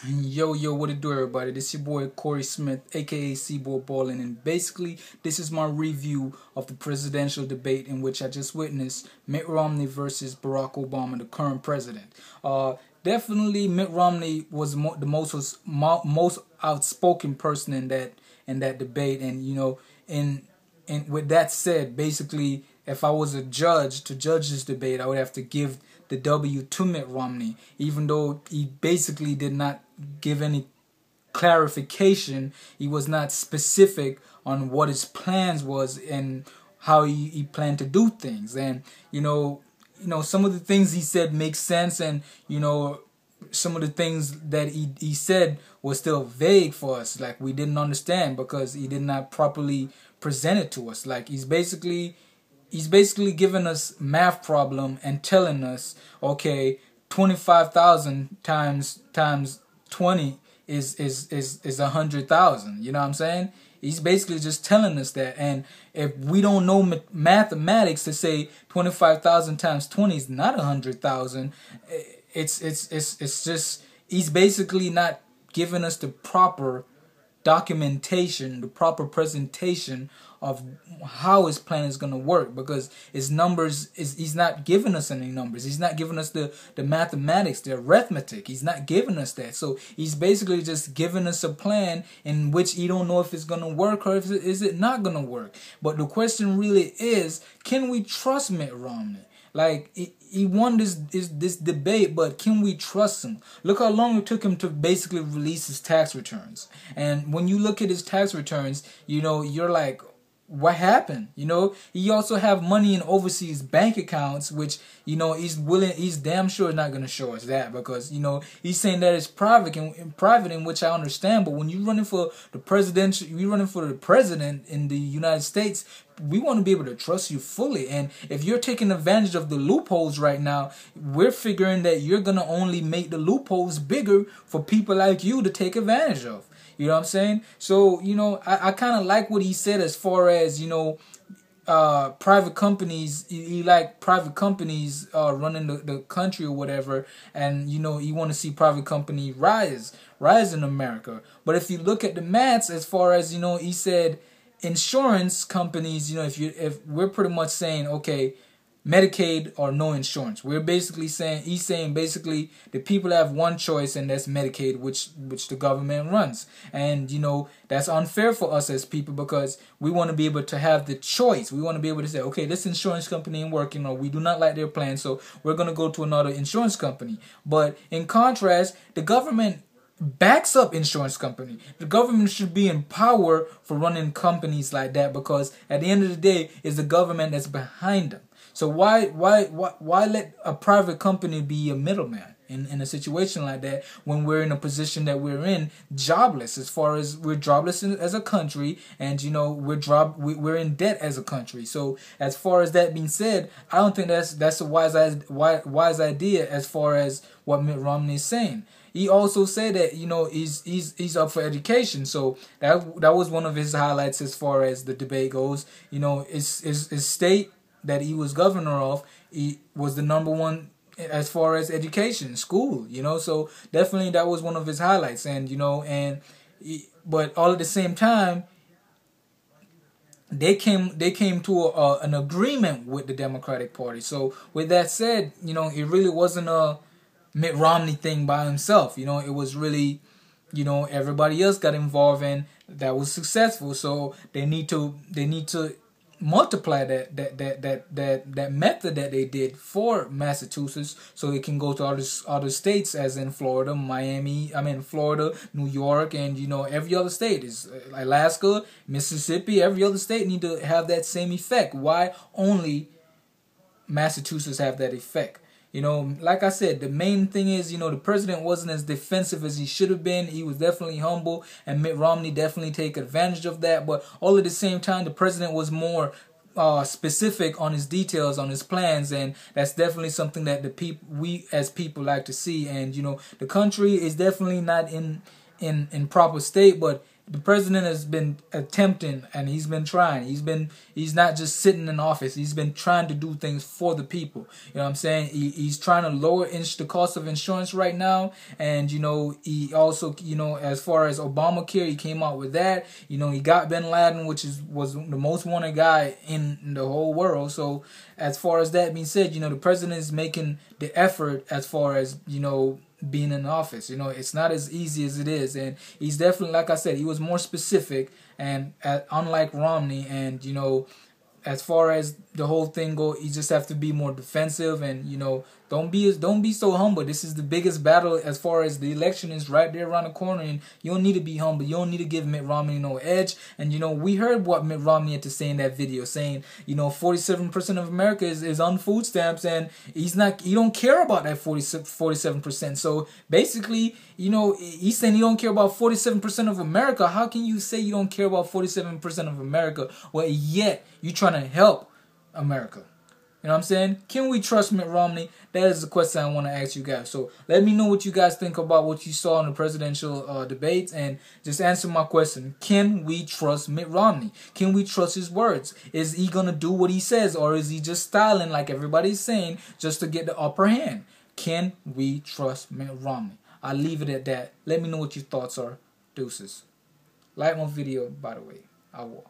Yo, what it do, everybody? This your boy Corey Smith, aka cBoyballin, and basically this is my review of the presidential debate in which I just witnessed Mitt Romney versus Barack Obama, the current president. Definitely, Mitt Romney was the most outspoken person in that debate, and and with that said, basically, if I was a judge to judge this debate, I would have to give the W to Mitt Romney, even though he basically did not give any clarification. He was not specific on what his plans was and how he planned to do things. And some of the things he said make sense, and some of the things that he said was still vague for us. Like, we didn't understand because he did not properly present it to us. Like, he's basically giving us math problem and telling us, okay, 25,000 times 20 is 100,000. You know what I'm saying? He's basically just telling us that. And if we don't know mathematics to say 25,000 times 20 is not 100,000, it's just, he's basically not giving us the proper documentation, the proper presentation of how his plan is going to work, because his numbers he's not giving us any numbers. He's not giving us the mathematics, the arithmetic. He's not giving us that. So he's basically just giving us a plan in which he don't know if it's going to work or if is it not going to work. But the question really is, can we trust Mitt Romney? Like, he won this debate, but can we trust him? Look how long it took him to basically release his tax returns. And when you look at his tax returns, you're like, what happened? He also have money in overseas bank accounts, which, he's damn sure not going to show us that, because, he's saying that it's private, in which I understand. But when you're running for the president in the United States, we want to be able to trust you fully. And if you're taking advantage of the loopholes right now, we're figuring that you're going to only make the loopholes bigger for people like you to take advantage of. You know what I'm saying? So, I kind of like what he said as far as, private companies. He like private companies running the country or whatever. And, you want to see private company rise in America. But if you look at the maths, as far as, he said insurance companies, if we're pretty much saying, okay, Medicaid or no insurance. He's saying basically the people have one choice, and that's Medicaid, which the government runs. And that's unfair for us as people, because we want to be able to have the choice. We want to be able to say, okay, this insurance company ain't working, or we do not like their plan, so we're going to go to another insurance company. But in contrast, the government backs up insurance company. The government should be in power for running companies like that, because at the end of the day, it's the government that's behind them. So why let a private company be a middleman in a situation like that, when we're in a position that we're in, jobless, as far as we're jobless as a country, and we're in debt as a country. So as far as that being said, I don't think that's a wise idea as far as what Mitt Romney is saying. He also said that he's up for education, so that was one of his highlights as far as the debate goes. His state that he was governor of, he was the #1 as far as education, school. So definitely that was one of his highlights. And but all at the same time, they came to an agreement with the Democratic Party. So with that said, it really wasn't a Mitt Romney thing by himself. It was really, everybody else got involved, and that was successful. So they need to multiply that method that they did for Massachusetts, so it can go to other states, as in Florida, Florida, New York, and every other state is Alaska, Mississippi. Every other state need to have that same effect. Why only Massachusetts have that effect? Like I said, the main thing is, the president wasn't as defensive as he should have been. He was definitely humble, and Mitt Romney definitely take advantage of that. But all at the same time, the president was more specific on his details, on his plans, and that's definitely something that we as people like to see. And the country is definitely not in proper state, but the president has been attempting, and he's been trying. He's not just sitting in office. He's been trying to do things for the people. You know what I'm saying? He's trying to lower the cost of insurance right now, and you know, he also, you know, as far as Obamacare, he came out with that. You know, he got Bin Laden, which was the most wanted guy in the whole world. So as far as that being said, you know, the president is making the effort as far as, you know, being in office. You know, it's not as easy as it is, and he's definitely, like I said, he was more specific, and unlike Romney, and you know, as far as the whole thing go, you just have to be more defensive, and you know, don't be so humble. This is the biggest battle as far as the election is right there around the corner, and you don't need to be humble. You don't need to give Mitt Romney no edge. And you know, we heard what Mitt Romney had to say in that video, saying, you know, 47% of America is on food stamps, and he don't care about that 47%. So basically, you know, he's saying he don't care about 47% of America. How can you say you don't care about 47% of America, well, yet you trying to help America? You know what I'm saying? Can we trust Mitt Romney? That is the question I want to ask you guys. So let me know what you guys think about what you saw in the presidential debates, and just answer my question. Can we trust Mitt Romney? Can we trust his words? Is he going to do what he says, or is he just styling like everybody's saying just to get the upper hand? Can we trust Mitt Romney? I'll leave it at that. Let me know what your thoughts are. Deuces. Like my video, by the way. I will.